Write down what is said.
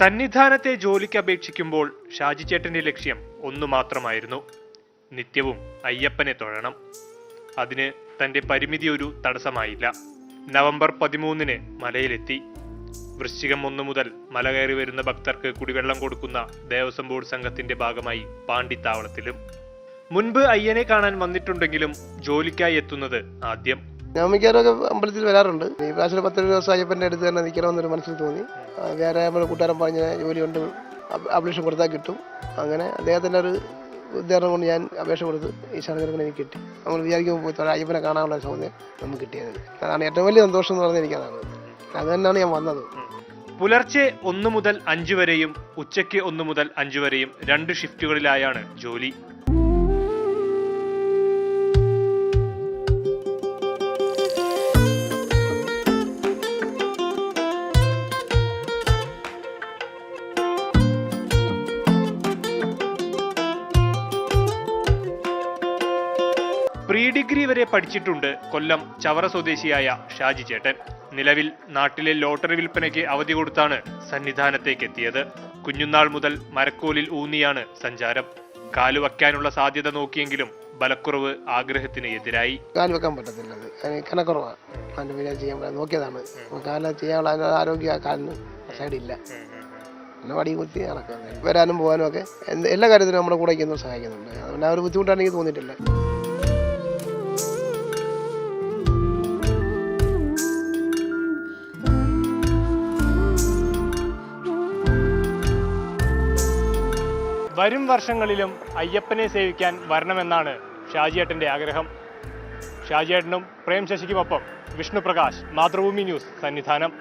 സന്നിധാനത്തെ ജോലിക്ക് അപേക്ഷിക്കുമ്പോൾ ഷാജി ചേട്ടന്റെ ലക്ഷ്യം ഒന്നു മാത്രമായിരുന്നു, നിത്യവും അയ്യപ്പനെ തൊഴണം. അതിന് തന്റെ പരിമിതി ഒരു തടസ്സമായില്ല. നവംബർ 13 മലയിലെത്തി. വൃശ്ചികം 1 മുതൽ മല കയറി വരുന്ന ഭക്തർക്ക് കുടിവെള്ളം കൊടുക്കുന്ന ദേവസ്വം ബോർഡ് സംഘത്തിന്റെ ഭാഗമായി പാണ്ടിത്താവളത്തിലും. മുൻപ് അയ്യനെ കാണാൻ വന്നിട്ടുണ്ടെങ്കിലും ജോലിക്കായി എത്തുന്നത് ആദ്യം. ഞാൻ മിക്കവാറൊക്കെ അമ്പലത്തിൽ വരാറുണ്ട്. ഈ പ്രാവശ്യം 10 ദിവസം അയ്യപ്പൻ്റെ അടുത്ത് തന്നെ നിൽക്കണമെന്നൊരു മനസ്സിൽ തോന്നി. വേറെ നമ്മുടെ കൂട്ടുകാരൻ പറഞ്ഞ ജോലി കൊണ്ട് അപ്ലിക്കേഷൻ കൊടുത്താൽ കിട്ടും. അങ്ങനെ അദ്ദേഹത്തിൻ്റെ ഒരു ഉദ്ദേശം കൊണ്ട് ഞാൻ അപേക്ഷ കൊടുത്ത് ഈ ശാന്തിരത്തിന് എനിക്ക് കിട്ടി. നമ്മൾ വിചാരിക്കുമ്പോൾ പോയി അയ്യപ്പനെ കാണാനുള്ള സൗകര്യം നമുക്ക് കിട്ടിയത്. അതാണ് ഏറ്റവും വലിയ സന്തോഷം എന്ന് പറഞ്ഞാൽ എനിക്കതാണ്. അത് തന്നെയാണ് ഞാൻ വന്നത്. പുലർച്ചെ 1 മുതൽ 5 വരെയും ഉച്ചയ്ക്ക് 1 മുതൽ 5 വരെയും 2 ഷിഫ്റ്റുകളിലായാണ് ജോലി. പ്രീ ഡിഗ്രി വരെ പഠിച്ചിട്ടുണ്ട് കൊല്ലം ചവറ സ്വദേശിയായ ഷാജി ചേട്ടൻ. നിലവിൽ നാട്ടിലെ ലോട്ടറി വിൽപ്പനയ്ക്ക് അവധി കൊടുത്താണ് സന്നിധാനത്തേക്ക് എത്തിയത്. കുഞ്ഞുനാൾ മുതൽ മരക്കോലിൽ ഊന്നിയാണ് സഞ്ചാരം. കാല് വയ്ക്കാനുള്ള സാധ്യത നോക്കിയെങ്കിലും ബലക്കുറവ് ആഗ്രഹത്തിന് എതിരായി. കാല് വെക്കാൻ പറ്റത്തില്ല, കനക്കുറവാണ്. അതിന്റെ പിന്നെ ചെയ്യാൻ നോക്കിയതാണ്. കാല ചെയ്യാനുള്ള ആരോഗ്യ കാലിന് സൈഡില്ല. പിന്നെ വടി കുത്തി നടക്കുന്നത് വരാനും പോകാനും ഒക്കെ എല്ലാ കാര്യത്തിനും നമ്മുടെ കൂടെ സഹായിക്കുന്നുണ്ട്. അതുകൊണ്ട് ആ ഒരു ബുദ്ധിമുട്ടാണ് എനിക്ക് തോന്നിയിട്ടില്ല. വരും വർഷങ്ങളിലും അയ്യപ്പനെ സേവിക്കാൻ വരണമെന്നാണ് ഷാജിയേട്ടന്റെ ആഗ്രഹം. ഷാജിയേട്ടനും പ്രേം ശശിക്കുമൊപ്പം വിഷ്ണു പ്രകാശ്, മാതൃഭൂമി ന്യൂസ്, സന്നിധാനം.